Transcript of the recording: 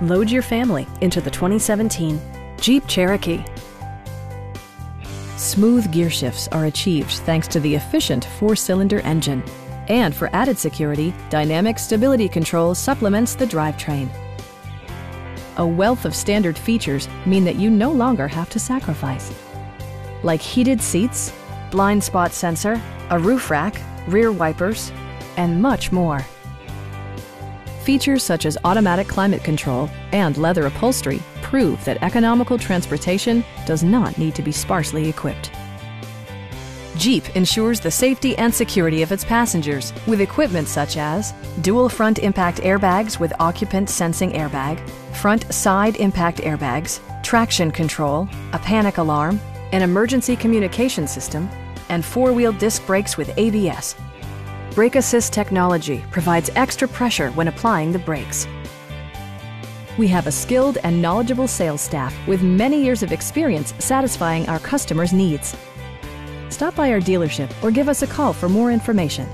Load your family into the 2017 Jeep Cherokee. Smooth gear shifts are achieved thanks to the efficient 4-cylinder engine. And for added security, Dynamic Stability Control supplements the drivetrain. A wealth of standard features mean that you no longer have to sacrifice, like heated seats, blind spot sensor, a roof rack, rear wipers, and much more. Features such as automatic climate control and leather upholstery prove that economical transportation does not need to be sparsely equipped. Jeep ensures the safety and security of its passengers with equipment such as dual front impact airbags with occupant sensing airbag, front side impact airbags, traction control, a panic alarm, an emergency communication system, and 4-wheel disc brakes with ABS. Brake Assist technology provides extra pressure when applying the brakes. We have a skilled and knowledgeable sales staff with many years of experience satisfying our customers' needs. Stop by our dealership or give us a call for more information.